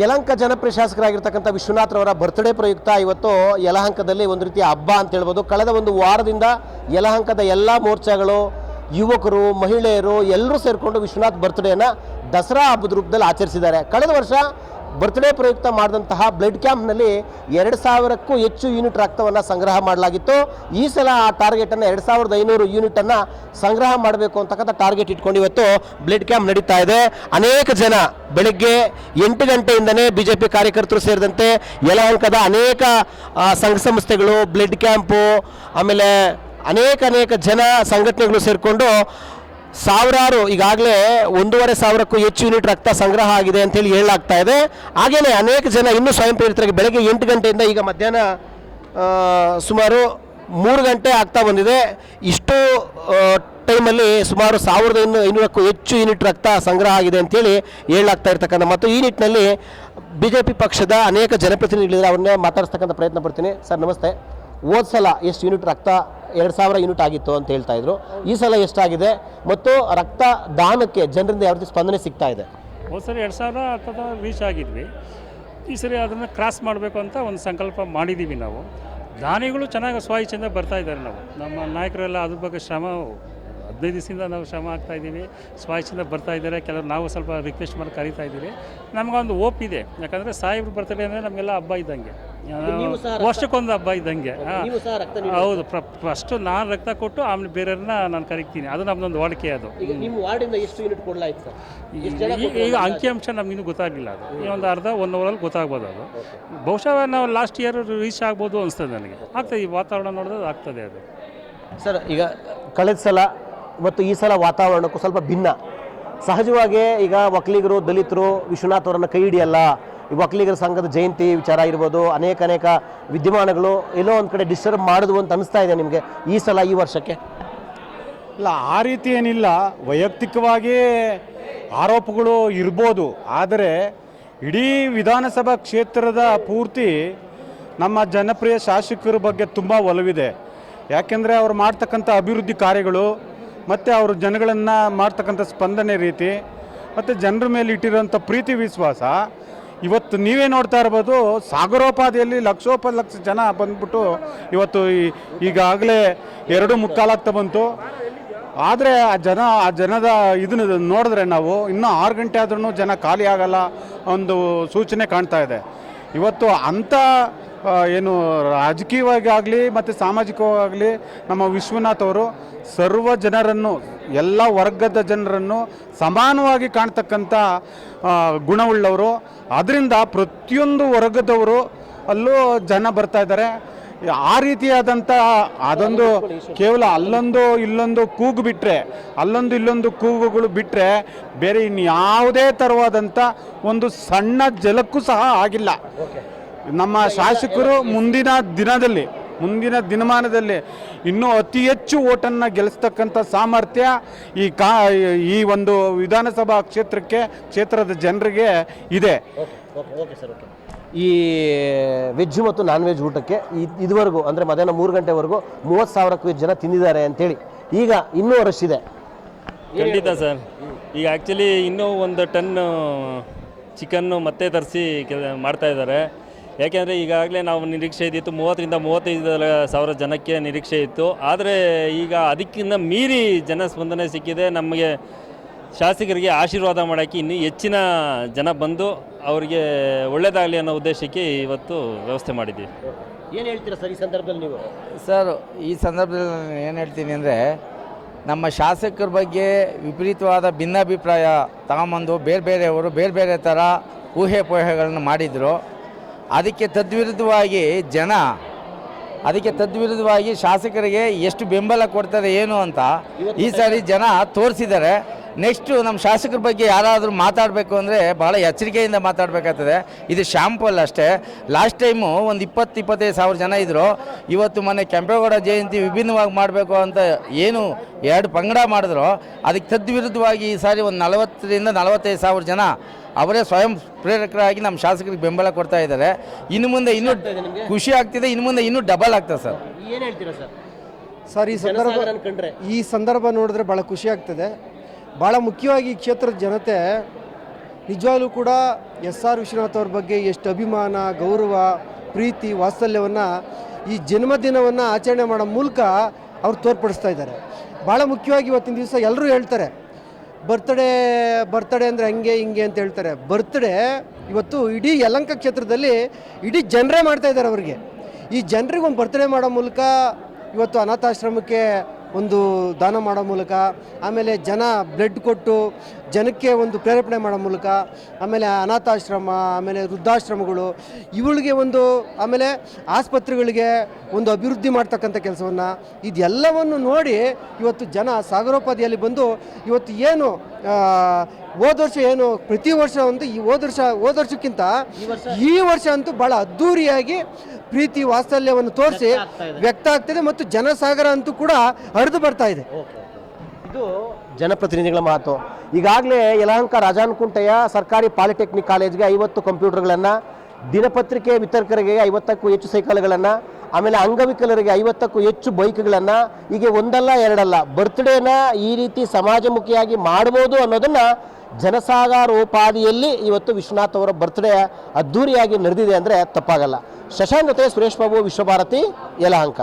ಯಲಹಂಕ ಜನಪ್ರಿಯ ಶಾಸಕರಾಗಿರ್ತಕ್ಕಂಥ ವಿಶ್ವನಾಥ್ರವರ ಬರ್ತ್ಡೇ ಪ್ರಯುಕ್ತ ಇವತ್ತು ಯಲಹಂಕದಲ್ಲಿ ಒಂದು ರೀತಿಯ ಹಬ್ಬ ಅಂತ ಹೇಳ್ಬೋದು. ಕಳೆದ ಒಂದು ವಾರದಿಂದ ಯಲಹಂಕದ ಎಲ್ಲ ಮೋರ್ಚಾಗಳು, ಯುವಕರು, ಮಹಿಳೆಯರು ಎಲ್ಲರೂ ಸೇರಿಕೊಂಡು ವಿಶ್ವನಾಥ್ ಬರ್ತ್ಡೇನ ದಸರಾ ಹಬ್ಬದ ರೂಪದಲ್ಲಿ ಆಚರಿಸಿದ್ದಾರೆ. ಕಳೆದ ವರ್ಷ ಬರ್ತ್ಡೇ ಪ್ರಯುಕ್ತ ಮಾಡಿದಂತಹ ಬ್ಲಡ್ ಕ್ಯಾಂಪ್ನಲ್ಲಿ 2000ಕ್ಕೂ ಹೆಚ್ಚು ಯೂನಿಟ್ ರಕ್ತವನ್ನು ಸಂಗ್ರಹ ಮಾಡಲಾಗಿತ್ತು. ಈ ಸಲ ಆ ಟಾರ್ಗೆಟನ್ನು 2500 ಯೂನಿಟನ್ನು ಸಂಗ್ರಹ ಮಾಡಬೇಕು ಅಂತಕ್ಕಂಥ ಟಾರ್ಗೆಟ್ ಇಟ್ಕೊಂಡು ಇವತ್ತು ಬ್ಲಡ್ ಕ್ಯಾಂಪ್ ನಡೀತಾ ಇದೆ. ಅನೇಕ ಜನ ಬೆಳಗ್ಗೆ 8 ಗಂಟೆಯಿಂದನೇ BJP ಕಾರ್ಯಕರ್ತರು ಸೇರಿದಂತೆ ಯಲಹಂಕದ ಅನೇಕ ಸಂಘ ಸಂಸ್ಥೆಗಳು, ಬ್ಲಡ್ ಕ್ಯಾಂಪು, ಆಮೇಲೆ ಅನೇಕ ಜನ ಸಂಘಟನೆಗಳು ಸೇರಿಕೊಂಡು ಸಾವಿರಾರು, ಈಗಾಗಲೇ 1500ಕ್ಕೂ ಹೆಚ್ಚು ಯೂನಿಟ್ ರಕ್ತ ಸಂಗ್ರಹ ಆಗಿದೆ ಅಂತೇಳಿ ಹೇಳಲಾಗ್ತಾ ಇದೆ. ಹಾಗೆಯೇ ಅನೇಕ ಜನ ಇನ್ನೂ ಸ್ವಯಂ ಪ್ರೇರಿತರಾಗಿ ಬೆಳಗ್ಗೆ 8 ಗಂಟೆಯಿಂದ ಈಗ ಮಧ್ಯಾಹ್ನ ಸುಮಾರು 3 ಗಂಟೆ ಆಗ್ತಾ ಬಂದಿದೆ. ಇಷ್ಟು ಟೈಮಲ್ಲಿ ಸುಮಾರು 1500ಕ್ಕೂ ಹೆಚ್ಚು ಯೂನಿಟ್ ರಕ್ತ ಸಂಗ್ರಹ ಆಗಿದೆ ಅಂತೇಳಿ ಹೇಳಲಾಗ್ತಾ ಇರ್ತಕ್ಕಂಥ ಮತ್ತು ಈ ನಿಟ್ಟಿನಲ್ಲಿ BJP ಪಕ್ಷದ ಅನೇಕ ಜನಪ್ರತಿನಿಧಿಗಳಿದ್ದಾರೆ, ಅವ್ರನ್ನೇ ಮಾತಾಡಿಸ್ತಕ್ಕಂಥ ಪ್ರಯತ್ನ ಪಡ್ತೀನಿ. ಸರ್ ನಮಸ್ತೆ. ಹೋದ ಸಲ ಎಷ್ಟು ಯೂನಿಟ್ ರಕ್ತ 2000 ಯೂನಿಟ್ ಆಗಿತ್ತು ಅಂತ ಹೇಳ್ತಾ ಇದ್ರು, ಈ ಸಲ ಎಷ್ಟಾಗಿದೆ ಮತ್ತು ರಕ್ತ ದಾನಕ್ಕೆ ಜನರಿಂದ ಯಾವ ರೀತಿ ಸ್ಪಂದನೆ ಸಿಗ್ತಾ ಇದೆ? ಹೋದ ಸರಿ 2000 ಅಥವಾ ರೀಚ್ ಆಗಿದ್ವಿ. ಈ ಸರಿ ಅದನ್ನು ಕ್ರಾಸ್ ಮಾಡಬೇಕು ಅಂತ ಒಂದು ಸಂಕಲ್ಪ ಮಾಡಿದ್ದೀವಿ ನಾವು. ದಾನಿಗಳು ಚೆನ್ನಾಗಿ ಸ್ವಇಚ್ಛೆಯಿಂದ ಬರ್ತಾ ಇದ್ದಾರೆ. ನಮ್ಮ ನಾಯಕರೆಲ್ಲ ಅದ್ರ ಬಗ್ಗೆ ಶ್ರಮ 15 ದಿವಸದಿಂದ ನಾವು ಶ್ರಮ ಆಗ್ತಾ ಇದ್ದೀವಿ. ಸ್ವಇಚ್ಛೆಯಿಂದ ಬರ್ತಾ ಇದ್ದಾರೆ. ಕೆಲವರು ನಾವು ಸ್ವಲ್ಪ ರಿಕ್ವೆಸ್ಟ್ ಮಾಡಿ ಕರೀತಾ ಇದ್ದೀವಿ. ನಮಗೊಂದು ಓಪ್ ಇದೆ, ಯಾಕಂದರೆ ಸಾಹೇಬ್ರು ಬರ್ತಾರೆ ಅಂದರೆ ನಮಗೆಲ್ಲ ಹಬ್ಬ ಇದ್ದಂಗೆ, ವರ್ಷಕ್ಕೊಂದು ಹಬ್ಬ ಇದ್ದಂಗೆ. ಹೌದು, ಫಸ್ಟು ನಾನು ರಕ್ತ ಕೊಟ್ಟು ಆಮೇಲೆ ಬೇರೆಯವ್ರನ್ನ ನಾನು ಕರಿತೀನಿ. ಅದು ನಮ್ಮದೊಂದು ವಾಡಿಕೆ. ಅದು ಈಗ ಅಂಕಿಅಂಶ ನಮಗಿನ್ನೂ ಗೊತ್ತಾಗಲಿಲ್ಲ. ಅದು ಒಂದು ಅರ್ಧ 1 ಅವರಲ್ಲಿ ಗೊತ್ತಾಗ್ಬೋದು. ಅದು ಬಹುಶಃ ನಾವು ಲಾಸ್ಟ್ ಇಯರ್ ರೀಚ್ ಆಗ್ಬೋದು ಅನಿಸ್ತದೆ ನನಗೆ. ಆಗ್ತದೆ, ಈ ವಾತಾವರಣ ನೋಡಿದ್ರೆ ಆಗ್ತದೆ ಅದು. ಸರ್, ಈಗ ಕಳೆದ ಸಲ ಮತ್ತು ಈ ಸಲ ವಾತಾವರಣಕ್ಕೂ ಸ್ವಲ್ಪ ಭಿನ್ನ. ಸಹಜವಾಗಿ ಈಗ ಒಕ್ಕಲಿಗರು, ದಲಿತರು ವಿಶ್ವನಾಥ್ ಅವರನ್ನು ಕೈ ಹಿಡಿಯಲ್ಲ, ಈ ಒಕ್ಕಲಿಗರ ಸಂಘದ ಜಯಂತಿ ವಿಚಾರ ಇರ್ಬೋದು, ಅನೇಕ ವಿದ್ಯಮಾನಗಳು ಎಲ್ಲೋ ಒಂದು ಕಡೆ ಡಿಸ್ಟರ್ಬ್ ಮಾಡಿದ್ವು ಅಂತ ಅನಿಸ್ತಾ ಇದೆ ನಿಮಗೆ ಈ ಸಲ, ಈ ವರ್ಷಕ್ಕೆ? ಇಲ್ಲ, ಆ ರೀತಿ ಏನಿಲ್ಲ. ವೈಯಕ್ತಿಕವಾಗಿ ಆರೋಪಗಳು ಇರ್ಬೋದು, ಆದರೆ ಇಡೀ ವಿಧಾನಸಭಾ ಕ್ಷೇತ್ರದ ಪೂರ್ತಿ ನಮ್ಮ ಜನಪ್ರಿಯ ಶಾಸಕರ ಬಗ್ಗೆ ತುಂಬ ಒಲವಿದೆ. ಯಾಕೆಂದರೆ ಅವ್ರು ಮಾಡ್ತಕ್ಕಂಥ ಅಭಿವೃದ್ಧಿ ಕಾರ್ಯಗಳು ಮತ್ತು ಅವರು ಜನಗಳನ್ನು ಮಾಡ್ತಕ್ಕಂಥ ಸ್ಪಂದನೆ ರೀತಿ ಮತ್ತು ಜನರ ಮೇಲೆ ಇಟ್ಟಿರೋಂಥ ಪ್ರೀತಿ ವಿಶ್ವಾಸ ಇವತ್ತು ನೀವೇ ನೋಡ್ತಾ ಇರ್ಬೋದು. ಸಾಗರೋಪಾದಿಯಲ್ಲಿ ಲಕ್ಷೋಪಲಕ್ಷ ಜನ ಬಂದ್ಬಿಟ್ಟು ಇವತ್ತು ಈಗಾಗಲೇ 2:45 ಆಗ್ತಾ ಬಂತು. ಆದರೆ ಆ ಜನದ ಇದನ್ನು ನೋಡಿದ್ರೆ ನಾವು ಇನ್ನೂ 6 ಗಂಟೆ ಆದ್ರೂ ಜನ ಖಾಲಿ ಆಗಲ್ಲ ಒಂದು ಸೂಚನೆ ಕಾಣ್ತಾ ಇದೆ. ಇವತ್ತು ಅಂಥ ಏನು ರಾಜಕೀಯವಾಗಿ ಆಗಲಿ ಮತ್ತು ಸಾಮಾಜಿಕವಾಗಲಿ ನಮ್ಮ ವಿಶ್ವನಾಥ್ ಅವರು ಸರ್ವ ಜನರನ್ನು, ಎಲ್ಲ ವರ್ಗದ ಜನರನ್ನು ಸಮಾನವಾಗಿ ಕಾಣ್ತಕ್ಕಂಥ ಗುಣವುಳ್ಳವರು. ಅದರಿಂದ ಪ್ರತಿಯೊಂದು ವರ್ಗದವರು ಅಲ್ಲೂ ಜನ ಬರ್ತಾ ಇದ್ದಾರೆ. ಆ ರೀತಿಯಾದಂಥ ಅದೊಂದು ಕೇವಲ ಅಲ್ಲೊಂದು ಇಲ್ಲೊಂದು ಕೂಗು ಬಿಟ್ಟರೆ, ಅಲ್ಲೊಂದು ಇಲ್ಲೊಂದು ಕೂಗುಗಳು ಬಿಟ್ಟರೆ ಬೇರೆ ಇನ್ಯಾವುದೇ ಥರವಾದಂಥ ಒಂದು ಸಣ್ಣ ಜಲಕ್ಕೂ ಸಹ ಆಗಿಲ್ಲ. ನಮ್ಮ ಶಾಸಕರು ಮುಂದಿನ ದಿನಮಾನದಲ್ಲಿ ಇನ್ನೂ ಅತಿ ಹೆಚ್ಚು ಓಟನ್ನು ಗೆಲ್ಲಿಸ್ತಕ್ಕಂಥ ಸಾಮರ್ಥ್ಯ ಈ ಒಂದು ವಿಧಾನಸಭಾ ಕ್ಷೇತ್ರದ ಜನರಿಗೆ ಇದೆ. ಈ ವೆಜ್ ಮತ್ತು ನಾನ್ ವೆಜ್ ಊಟಕ್ಕೆ ಇದುವರೆಗೂ ಅಂದರೆ ಮಧ್ಯಾಹ್ನ 3 ಗಂಟೆವರೆಗೂ 30,000ಕ್ಕೂ ಹೆಚ್ಚು ಜನ ತಿಂದಿದ್ದಾರೆ ಅಂತೇಳಿ, ಈಗ ಇನ್ನೂ ರಶ್ ಇದೆ. ಖಂಡಿತ ಸರ್. ಈಗ ಆ್ಯಕ್ಚುಲಿ ಇನ್ನೂ 1 ಟನ್ ಚಿಕನ್ನು ಮತ್ತೆ ತರಿಸಿ ಮಾಡ್ತಾ ಇದ್ದಾರೆ. ಯಾಕೆಂದರೆ ಈಗಾಗಲೇ ನಾವು ನಿರೀಕ್ಷೆ ಇದ್ದಿತ್ತು 30,000 ರಿಂದ 35,000 ಜನಕ್ಕೆ ನಿರೀಕ್ಷೆ ಇತ್ತು. ಆದರೆ ಈಗ ಅದಕ್ಕಿಂತ ಮೀರಿ ಜನ ಸ್ಪಂದನೆ ಸಿಕ್ಕಿದೆ. ನಮಗೆ ಶಾಸಕರಿಗೆ ಆಶೀರ್ವಾದ ಮಾಡೋಕ್ಕೆ ಇನ್ನೂ ಹೆಚ್ಚಿನ ಜನ ಬಂದು ಅವರಿಗೆ ಒಳ್ಳೆಯದಾಗಲಿ ಅನ್ನೋ ಉದ್ದೇಶಕ್ಕೆ ಇವತ್ತು ವ್ಯವಸ್ಥೆ ಮಾಡಿದ್ದೀವಿ. ಏನು ಹೇಳ್ತೀರಾ ಸರ್ ಈ ಸಂದರ್ಭದಲ್ಲಿ ನೀವು? ಸರ್, ಈ ಸಂದರ್ಭದಲ್ಲಿ ನಾನು ಏನು ಹೇಳ್ತೀನಿ ಅಂದರೆ, ನಮ್ಮ ಶಾಸಕರ ಬಗ್ಗೆ ವಿಪರೀತವಾದ ಭಿನ್ನಾಭಿಪ್ರಾಯ ತಗೊಂಬಂದು ಬೇರೆಯವರು ಬೇರೆ ಥರ ಊಹೆಗಳನ್ನು ಮಾಡಿದರು. ಅದಕ್ಕೆ ತದ್ವಿರುದ್ಧವಾಗಿ ಶಾಸಕರಿಗೆ ಎಷ್ಟು ಬೆಂಬಲ ಕೊಡ್ತಾರೆ ಏನು ಅಂತ ಈ ಸಾರಿ ಜನ ತೋರಿಸಿದ್ದಾರೆ. ನೆಕ್ಸ್ಟು ನಮ್ಮ ಶಾಸಕರ ಬಗ್ಗೆ ಯಾರಾದರೂ ಮಾತಾಡಬೇಕು ಅಂದರೆ ಭಾಳ ಎಚ್ಚರಿಕೆಯಿಂದ ಮಾತಾಡಬೇಕಾಗ್ತದೆ. ಇದು ಶಾಂಪಲ್ ಅಷ್ಟೇ. ಲಾಸ್ಟ್ ಟೈಮು ಒಂದು 20-25 ಸಾವಿರ ಜನ ಇದ್ದರು. ಇವತ್ತು ಮೊನ್ನೆ ಕೆಂಪೇಗೌಡ ಜಯಂತಿ ವಿಭಿನ್ನವಾಗಿ ಮಾಡಬೇಕು ಅಂತ ಏನು 2 ಪಂಗಡ ಮಾಡಿದ್ರು, ಅದಕ್ಕೆ ತದ್ವಿರುದ್ಧವಾಗಿ ಈ ಸಾರಿ ಒಂದು 40,000 ರಿಂದ 45 ಸಾವಿರ ಜನ ಅವರೇ ಸ್ವಯಂ ಪ್ರೇರಕರಾಗಿ ನಮ್ಮ ಶಾಸಕರಿಗೆ ಬೆಂಬಲ ಕೊಡ್ತಾ ಇದ್ದಾರೆ. ಇನ್ನು ಮುಂದೆ ಇನ್ನೂ ಖುಷಿ ಆಗ್ತಿದೆ, ಇನ್ನು ಮುಂದೆ ಇನ್ನೂ ಡಬಲ್ ಆಗ್ತದೆ ಸರ್. ಏನು ಹೇಳ್ತೀರಾ ಸರ್? ಸರ್, ಈ ಸಂದರ್ಭ ನೋಡಿದ್ರೆ ಭಾಳ ಖುಷಿ ಆಗ್ತದೆ. ಭಾಳ ಮುಖ್ಯವಾಗಿ ಈ ಕ್ಷೇತ್ರದ ಜನತೆ ನಿಜವಾಗ್ಲೂ ಕೂಡ ಎಸ್ ಆರ್ ವಿಶ್ವನಾಥ್ ಅವ್ರ ಬಗ್ಗೆ ಎಷ್ಟು ಅಭಿಮಾನ, ಗೌರವ, ಪ್ರೀತಿ, ವಾತ್ಸಲ್ಯವನ್ನು ಈ ಜನ್ಮದಿನವನ್ನು ಆಚರಣೆ ಮಾಡೋ ಮೂಲಕ ಅವ್ರು ತೋರ್ಪಡಿಸ್ತಾ ಇದ್ದಾರೆ. ಭಾಳ ಮುಖ್ಯವಾಗಿ ಇವತ್ತಿನ ದಿವಸ ಎಲ್ಲರೂ ಹೇಳ್ತಾರೆ ಬರ್ತಡೇ ಅಂದರೆ ಹಂಗೆ ಹಿಂಗೆ ಅಂತ ಹೇಳ್ತಾರೆ. ಬರ್ತ್ಡೇ ಇವತ್ತು ಇಡೀ ಯಲಹಂಕ ಕ್ಷೇತ್ರದಲ್ಲಿ ಇಡೀ ಜನರೇ ಮಾಡ್ತಾ ಇದ್ದಾರೆ. ಅವರಿಗೆ ಈ ಜನರಿಗೆ ಒಂದು ಬರ್ತಡೇ ಮಾಡೋ ಮೂಲಕ ಇವತ್ತು ಅನಾಥಾಶ್ರಮಕ್ಕೆ ಒಂದು ದಾನ ಮಾಡೋ ಮೂಲಕ, ಆಮೇಲೆ ಜನ ಬ್ಲಡ್ ಕೊಟ್ಟು ಜನಕ್ಕೆ ಒಂದು ಪ್ರೇರೇಪಣೆ ಮಾಡೋ ಮೂಲಕ, ಆಮೇಲೆ ಅನಾಥಾಶ್ರಮ, ಆಮೇಲೆ ವೃದ್ಧಾಶ್ರಮಗಳು ಇವುಗಳಿಗೆ ಒಂದು, ಆಮೇಲೆ ಆಸ್ಪತ್ರೆಗಳಿಗೆ ಒಂದು ಅಭಿವೃದ್ಧಿ ಮಾಡ್ತಕ್ಕಂಥ ಕೆಲಸವನ್ನು, ಇದೆಲ್ಲವನ್ನು ನೋಡಿ ಇವತ್ತು ಜನ ಸಾಗರೋಪಾದಿಯಲ್ಲಿ ಬಂದು ಇವತ್ತು ಏನು ಹೋದ ವರ್ಷ ಏನು ಪ್ರತಿ ವರ್ಷ ಒಂದು ಈ ಹೋದ ವರ್ಷಕ್ಕಿಂತ ಈ ವರ್ಷ ಅಂತೂ ಭಾಳ ಅದ್ಧೂರಿಯಾಗಿ ಪ್ರೀತಿ ವಾತ್ಸಲ್ಯವನ್ನು ತೋರಿಸಿ ವ್ಯಕ್ತ ಆಗ್ತಿದೆ ಮತ್ತು ಜನಸಾಗರ ಅಂತೂ ಕೂಡ ಹರಿದು ಬರ್ತಾ ಇದೆ. ಇದು ಜನಪ್ರತಿನಿಧಿಗಳ ಮಾತು. ಈಗಾಗಲೇ ಯಲಹಂಕ ರಾಜಾನುಕುಂಟೆಯ ಸರ್ಕಾರಿ ಪಾಲಿಟೆಕ್ನಿಕ್ ಕಾಲೇಜ್ಗೆ 50 ಕಂಪ್ಯೂಟರ್ಗಳನ್ನು, ದಿನಪತ್ರಿಕೆ ವಿತರಕರಿಗೆ 50ಕ್ಕೂ ಹೆಚ್ಚು ಸೈಕಲ್ಗಳನ್ನು, ಆಮೇಲೆ ಅಂಗವಿಕಲರಿಗೆ 50ಕ್ಕೂ ಹೆಚ್ಚು ಬೈಕ್ಗಳನ್ನು, ಹೀಗೆ ಒಂದಲ್ಲ ಎರಡಲ್ಲ ಬರ್ತ್ಡೇನ ಈ ರೀತಿ ಸಮಾಜಮುಖಿಯಾಗಿ ಮಾಡ್ಬೋದು ಅನ್ನೋದನ್ನು ಜನಸಾಗರೋಪಾದಿಯಲ್ಲಿ ಇವತ್ತು ವಿಶ್ವನಾಥ್ ಅವರ ಬರ್ತ್ಡೇ ಅದ್ಧೂರಿಯಾಗಿ ನಡೆದಿದೆ ಅಂದರೆ ತಪ್ಪಾಗಲ್ಲ. ಶಶಾಂಕ್ ಜೊತೆ ಸುರೇಶ್ ಬಾಬು, ವಿಶ್ವಭಾರತಿ, ಯಲಹಂಕ.